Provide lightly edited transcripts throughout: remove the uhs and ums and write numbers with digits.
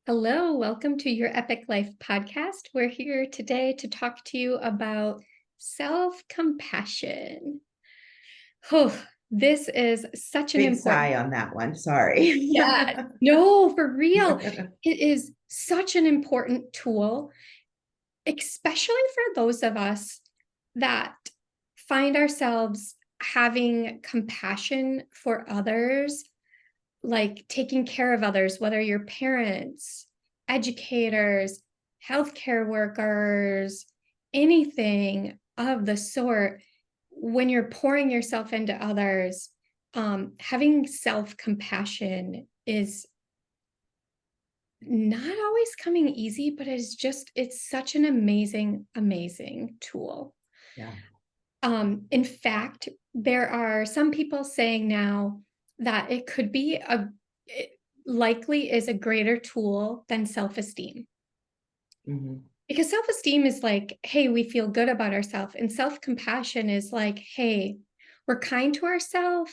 Hello, welcome to your Epic Life podcast. We're here today to talk to you about self-compassion. Oh, this is such an Big important, sigh on that one. Sorry. yeah, no, for real. It is such an important tool, especially for those of us that find ourselves having compassion for others, like taking care of others, whether you're parents, educators, healthcare workers, anything of the sort. When you're pouring yourself into others, having self-compassion is not always coming easy, but it's such an amazing tool. Yeah. In fact, there are some people saying now that it likely is a greater tool than self-esteem. Mhm. Because self-esteem is like, hey, we feel good about ourselves. And self-compassion is like, hey, we're kind to ourselves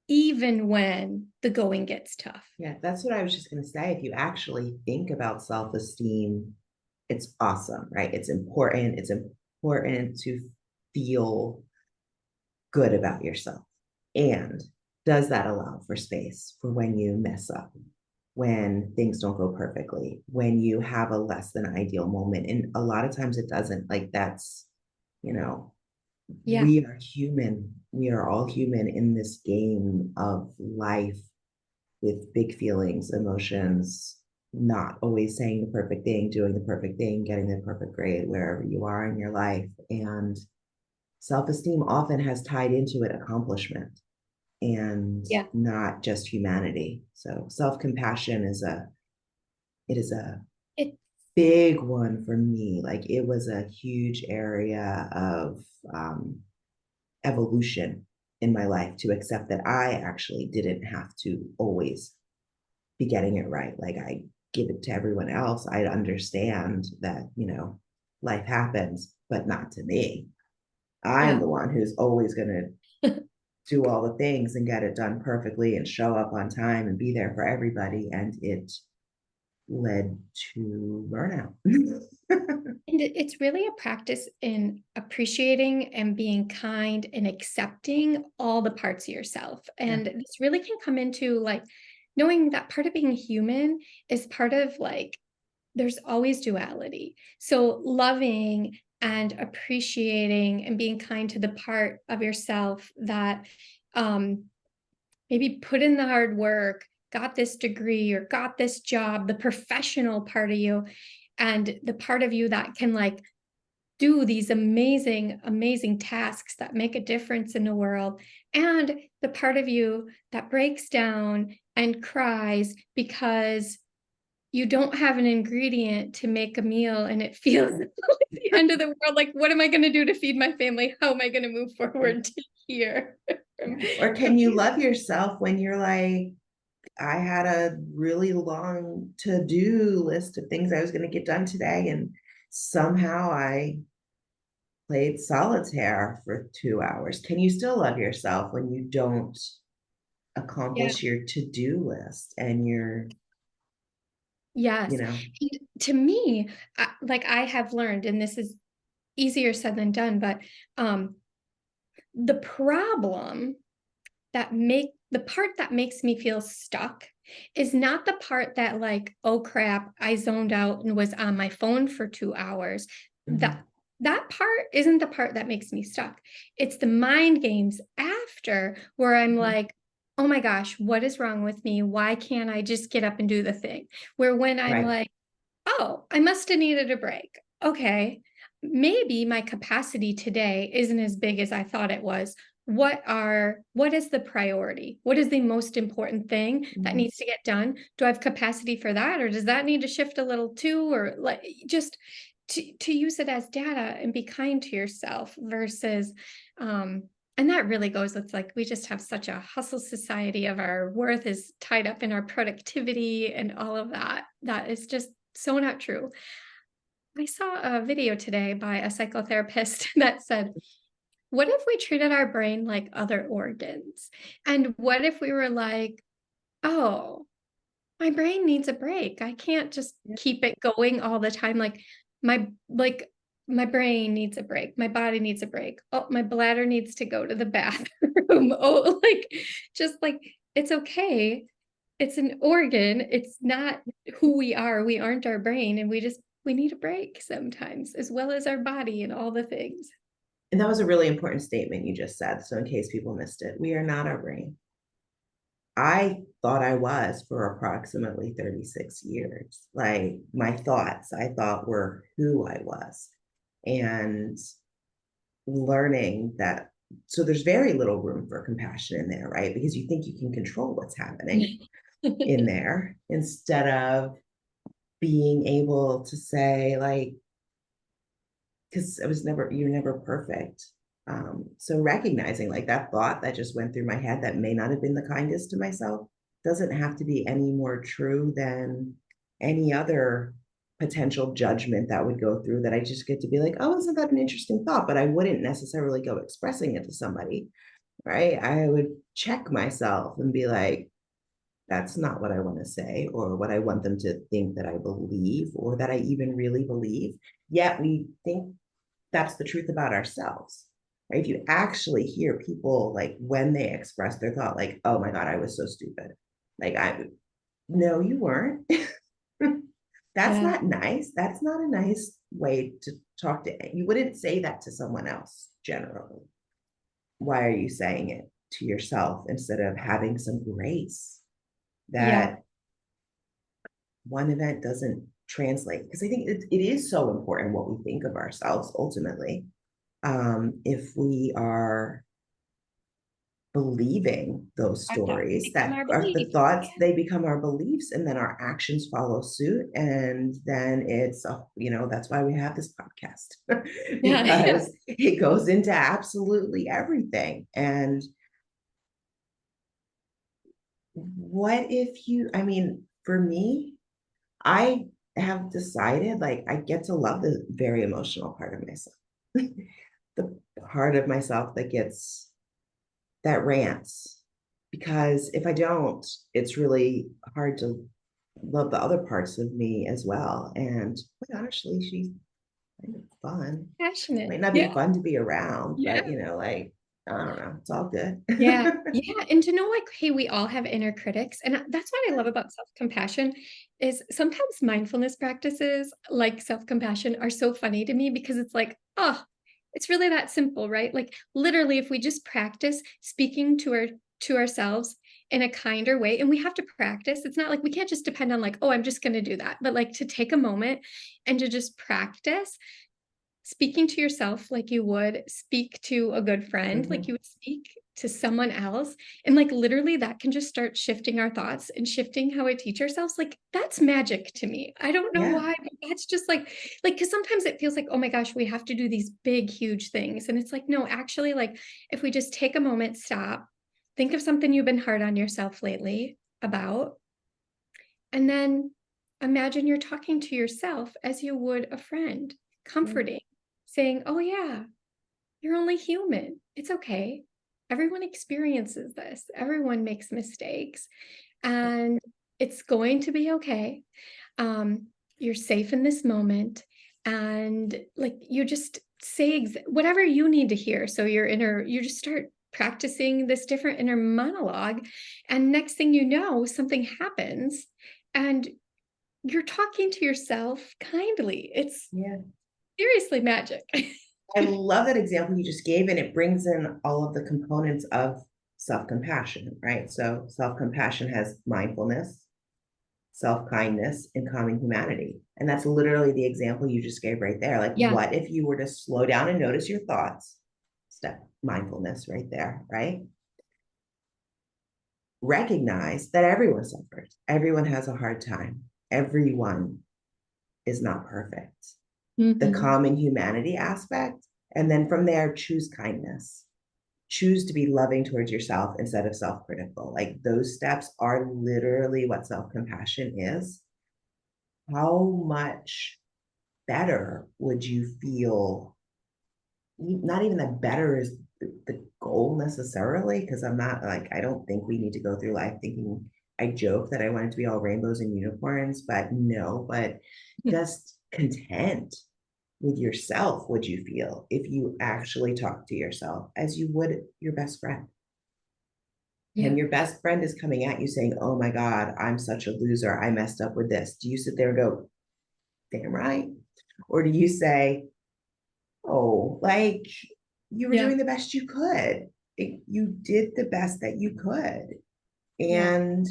even when the going gets tough. Yeah, that's what I was just going to say. If you actually think about self-esteem, it's awesome, right? It's important. It's important to feel good about yourself. And does that allow for space for when you mess up, when things don't go perfectly, when you have a less than ideal moment? And a lot of times it doesn't. Like that's, you know, Yeah. we are human. We are all human in this game of life with big feelings, emotions, not always saying the perfect thing, doing the perfect thing, getting the perfect grade wherever you are in your life. And self esteem often has tied into it accomplishment and Yeah. not just humanity. So self compassion is a It big one for me. Like it was a huge area of um, evolution in my life to accept that I actually didn't have to always be getting it right. Like I give it to everyone else. I understand that, life happens, but not to me. I'm yeah. the one who's always going to do all the things and get it done perfectly and show up on time and be there for everybody. And it led to burnout. And it's really a practice in appreciating and being kind and accepting all the parts of yourself. Yeah. And this really can come into like knowing that part of being human is part of like, there's always duality. So loving and appreciating and being kind to the part of yourself that um, maybe put in the hard work, got this degree or got this job, the professional part of you, and the part of you that can like do these amazing tasks that make a difference in the world, and the part of you that breaks down and cries because you don't have an ingredient to make a meal and it feels like the end of the world. Like, what am I going to do to feed my family? How am I going to move Yeah. forward to here? Yeah. Or from can you here? love yourself when you're like, I had a really long to-do list of things I was going to get done today, and somehow I played solitaire for 2 hours. Can you still love yourself when you don't Yeah. accomplish your to-do list and your, you Yes. know, And to me, like I have learned, and this is easier said than done, but um, the problem the part that makes me feel stuck is not the part that like, oh crap, I zoned out and was on my phone for 2 hours. mhm, That part isn't the part that makes me stuck. It's the mind games after where I'm mhm, like, oh my gosh, what is wrong with me? Why can't I just get up and do the thing? Where when I'm right. like, oh, I must have needed a break. Okay, maybe my capacity today isn't as big as I thought it was. What is the priority? What is the most important thing that Mhm. needs to get done? Do I have capacity for that, or does that need to shift a little too? Or like just to use it as data and be kind to yourself versus and that really goes, it's like we just have such a hustle society of our worth is tied up in our productivity and all of that. That is just so not true. I saw a video today by a psychotherapist that said, what if we treated our brain like other organs? And what if we were like, oh, my brain needs a break. I can't just Yeah. keep it going all the time. Like my brain needs a break. My body needs a break. Oh, my bladder needs to go to the bathroom. Oh, like just like it's okay. It's an organ. It's not who we are. We aren't our brain, and we need a break sometimes, as well as our body and all the things. And that was a really important statement you just said. So in case people missed it, we are not our brain. I thought I was for approximately 36 years. Like my thoughts, I thought were who I was. And learning that, so there's very little room for compassion in there, right? Because you think you can control what's happening in there instead of being able to say, like, because you're never perfect. So recognizing like that thought that just went through my head that may not have been the kindest to myself doesn't have to be any more true than any other potential judgment that would go through, that I just get to be like, oh, isn't that an interesting thought? But I wouldn't necessarily go expressing it to somebody, right? I would check myself and be like, that's not what I want to say or what I want them to think that I believe or that I even really believe. Yet we think that's the truth about ourselves, right? If you actually hear people like when they express their thought, like, oh my God, I was so stupid. Like, no, you weren't. That's Yeah. not nice. That's not a nice way to talk to. You wouldn't say that to someone else generally. Why are you saying it to yourself instead of having some grace Yeah. that one event doesn't translate? Because I think it is so important what we think of ourselves ultimately. If we are believing those Our thoughts stories, become that our are the beliefs. thoughts, Yeah. they become our beliefs, and then our actions follow suit. And then it's, that's why we have this podcast, Yeah. Yeah. because it goes into absolutely everything. And what if I mean, for me, I have decided like I get to love the very emotional part of myself. The part of myself that rants. Because if I don't, it's really hard to love the other parts of me as well. And quite honestly, she's kind of fun. Passionate. Might not be Yeah. fun to be around, Yeah. but like, I don't know, it's all good. Yeah. Yeah. And to know, like, hey, we all have inner critics. And that's what I love about self-compassion is sometimes mindfulness practices like self-compassion are so funny to me because it's like, oh, it's really that simple, right? Like literally, if we just practice speaking to ourselves in a kinder way, and we have to practice, it's not like we can't just depend on like, oh, I'm just going to do that, but like to take a moment and to just practice speaking to yourself like you would speak to a good friend, like you Mhm. would speak to someone else. And like literally that can just start shifting our thoughts and shifting how we teach ourselves. Like that's magic to me. I don't know Yeah. why, but that's just like, because sometimes it feels like, oh my gosh, we have to do these big, huge things. And it's like, no, actually, like if we just take a moment, stop, think of something you've been hard on yourself lately about, and then imagine you're talking to yourself as you would a friend, Yeah. comforting, saying, oh, yeah, you're only human. It's okay. Everyone experiences this, everyone makes mistakes, and it's going to be okay. You're safe in this moment. And like you just say whatever you need to hear. So you just start practicing this different inner monologue. And next thing you know, something happens. And you're talking to yourself kindly. It's Yeah. seriously magic. I love that example you just gave, and it brings in all of the components of self compassion, right? So, self compassion has mindfulness, self kindness, and calming humanity. And that's literally the example you just gave right there. Like, Yeah. what if you were to slow down and notice your thoughts? Step mindfulness right there, right? Recognize that everyone suffers, everyone has a hard time, everyone is not perfect. The Mhm. common humanity aspect. And then from there, choose kindness. Choose to be loving towards yourself instead of self critical. Like those steps are literally what self compassion is. How much better would you feel? Not even that better is the goal necessarily, because I'm not like, I don't think we need to go through life thinking I joke that I want it to be all rainbows and unicorns, but no, but just content with yourself would you feel if you actually talk to yourself as you would your best friend? And Yeah. your best friend is coming at you saying, oh my God, I'm such a loser. I messed up with this. Do you sit there and go, damn right? Or do you say, oh, like you were Yeah. doing the best you could? You did the best that you could. Yeah. And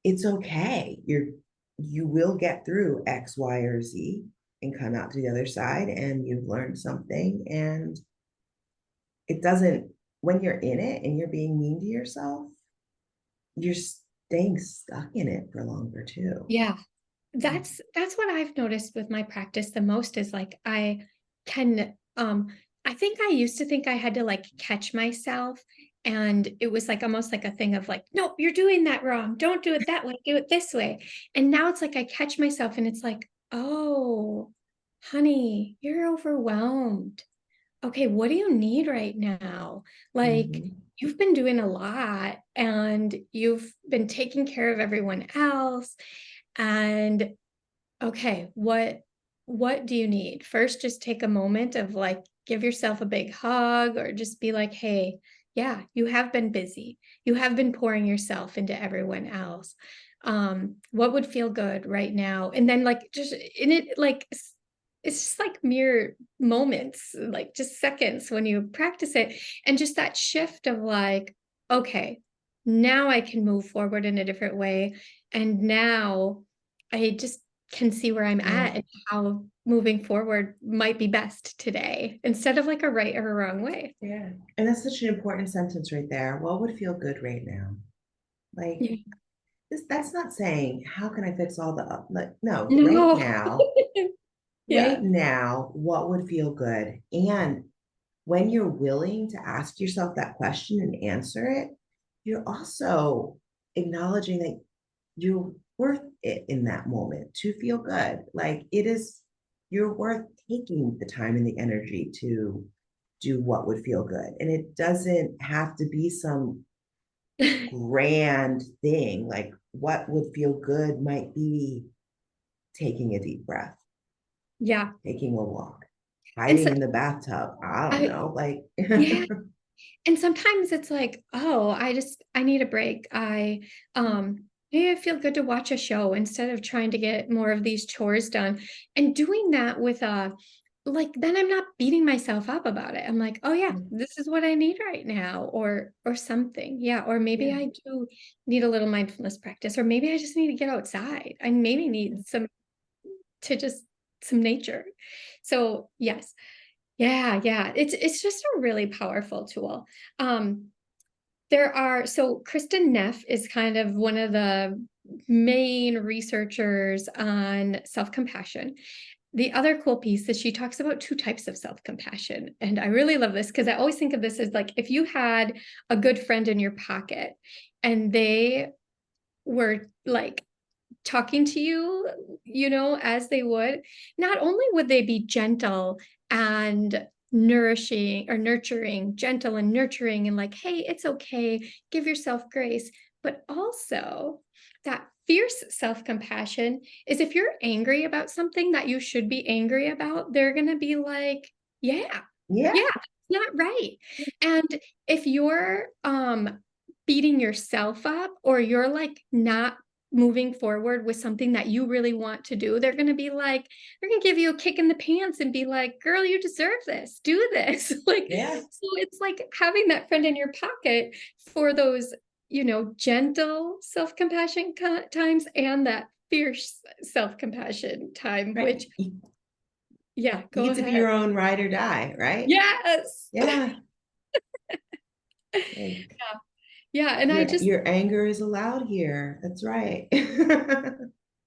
it's okay. You will get through X, Y, or Z and come out to the other side and you've learned something. And it doesn't, when you're in it and you're being mean to yourself, you're staying stuck in it for longer too. Yeah. That's what I've noticed with my practice the most is like can I think I used to think I had to like catch myself, and it was like almost like a thing of like, nope, you're doing that wrong. Don't do it that way. Do it this way. And now it's like I catch myself and it's like, oh, honey, you're overwhelmed. Okay, what do you need right now? Like, Mhm. you've been doing a lot and you've been taking care of everyone else. And okay, what do you need? First, just take a moment of like give yourself a big hug or just be like, hey, yeah, you have been busy. You have been pouring yourself into everyone else. What would feel good right now? And then like just in it, like it's just like mere moments, like just seconds when you practice it. And just that shift of like, okay, now I can move forward in a different way. And now I just can see where I'm Yeah. at and how moving forward might be best today instead of like a right or a wrong way. Yeah. And that's such an important sentence right there. What would feel good right now? Like Yeah. that's not saying how can I fix all the like no, No. right Yeah. now, what would feel good? And when you're willing to ask yourself that question and answer it, you're also acknowledging that you're worth it in that moment to feel good. Like it is, you're worth taking the time and the energy to do what would feel good. And it doesn't have to be some grand thing. Like what would feel good might be taking a deep breath, Yeah. taking a walk, And hiding so in the bathtub. I don't I know. Like, yeah. And sometimes it's like, oh, I need a break. Maybe I feel good to watch a show instead of trying to get more of these chores done. And doing that with like then I'm not beating myself up about it. I'm like, oh yeah, this is what I need right now, or something. Yeah. Or maybe yeah. I do need a little mindfulness practice, or maybe I just need to get outside. I maybe need just some nature. So yes. Yeah, yeah. It's just a really powerful tool. Um, so Kristen Neff is kind of one of the main researchers on self-compassion. The other cool piece is she talks about two types of self-compassion. And I really love this because I always think of this as like if you had a good friend in your pocket and they were like talking to you, as they would, not only would they be gentle and nurturing, gentle and nurturing, and like, hey, it's okay, give yourself grace, but also that fierce self compassion is if you're angry about something that you should be angry about, they're going to be like, yeah, Yeah. yeah, that's not right. And if you're, beating yourself up or you're like not moving forward with something that you really want to do, they're going to be like, they're going to give you a kick in the pants and be like, girl, you deserve this, do this. Like, Yeah. so it's like having that friend in your pocket for those, gentle self-compassion times and that fierce self-compassion time, Right. which, yeah, You go get to be your ahead. own ride or die, right? Yes. Yeah. Like Yeah. Yeah. And your anger is allowed here. That's right.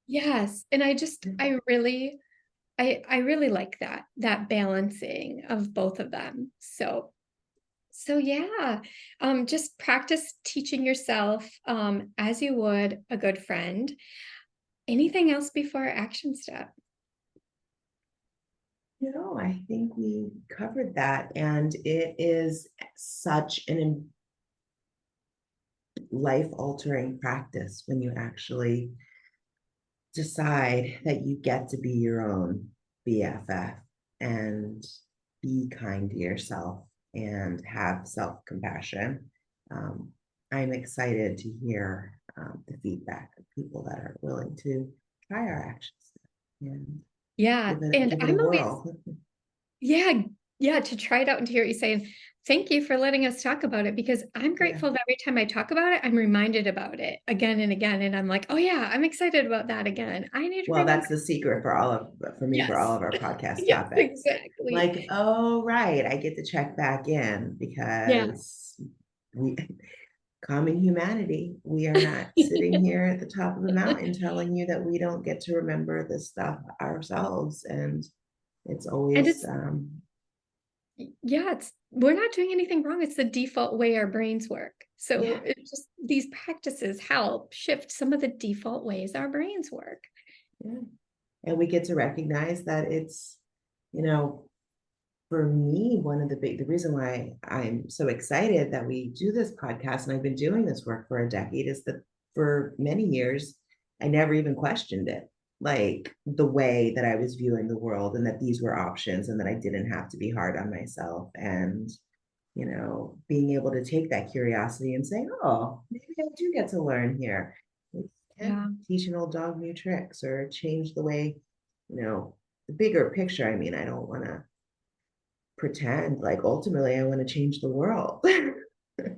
yes. And I really like that balancing of both of them. So yeah, just practice teaching yourself as you would a good friend. Anything else before our action step? I think we covered that, and it is such an life-altering practice when you actually decide that you get to be your own BFF and be kind to yourself and have self-compassion. Um, I'm excited to hear the feedback of people that are willing to try our actions and Yeah, and give it a I'm always whirl. yeah, yeah, to try it out and to hear what you say, and thank you for letting us talk about it because I'm Yeah. grateful that every time I talk about it, I'm reminded about it again and again, and I'm like, "Oh, yeah, I'm excited about that again. I need to Well, remember." that's the secret for me, for all Yes. of our podcast Yes, topics. exactly. Like, oh, right, I get to check back in Yeah. because we, common humanity, we are not sitting here at the top of the mountain telling you that we don't get to remember this stuff ourselves. And it's And always, it's yeah, it's we're not doing anything wrong, it's the default way our brains work. So, yeah, it just these practices help shift some of the default ways our brains work. yeah. And we get to recognize that it's, you know, for me, the reason why I'm so excited that we do this podcast and I've been doing this work for a decade is that for many years, I never even questioned it, like the way that I was viewing the world and that these were options and that I didn't have to be hard on myself. And, being able to take that curiosity and say, oh, maybe I do get to learn here. Yeah. Teach an old dog new tricks or change the way, the bigger picture. I mean, I don't want to pretend like ultimately I want to change the world.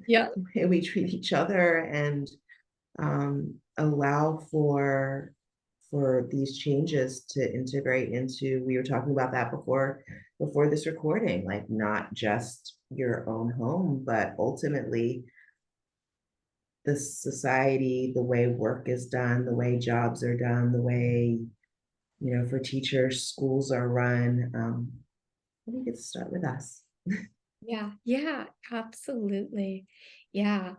Yeah. The way we treat each other and allow for these changes to integrate into, we were talking about that before this recording, like not just your own home, but ultimately the society, the way work is done, the way jobs are done, the way, for teachers, schools are run. We get to start with us. Yeah. Yeah, absolutely. Yeah.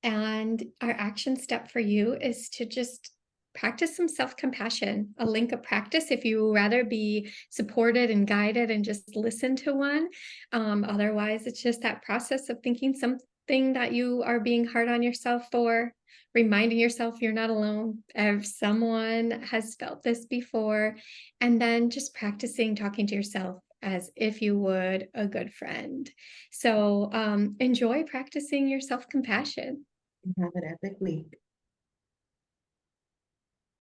And our action step for you is to just practice some self-compassion, a link of practice if you rather be supported and guided and just listen to one. Otherwise, it's just that process of thinking something that you are being hard on yourself for, reminding yourself you're not alone. If someone has felt this before, and then just practicing talking to yourself as if you would a good friend. So enjoy practicing your self-compassion. Have an epic week.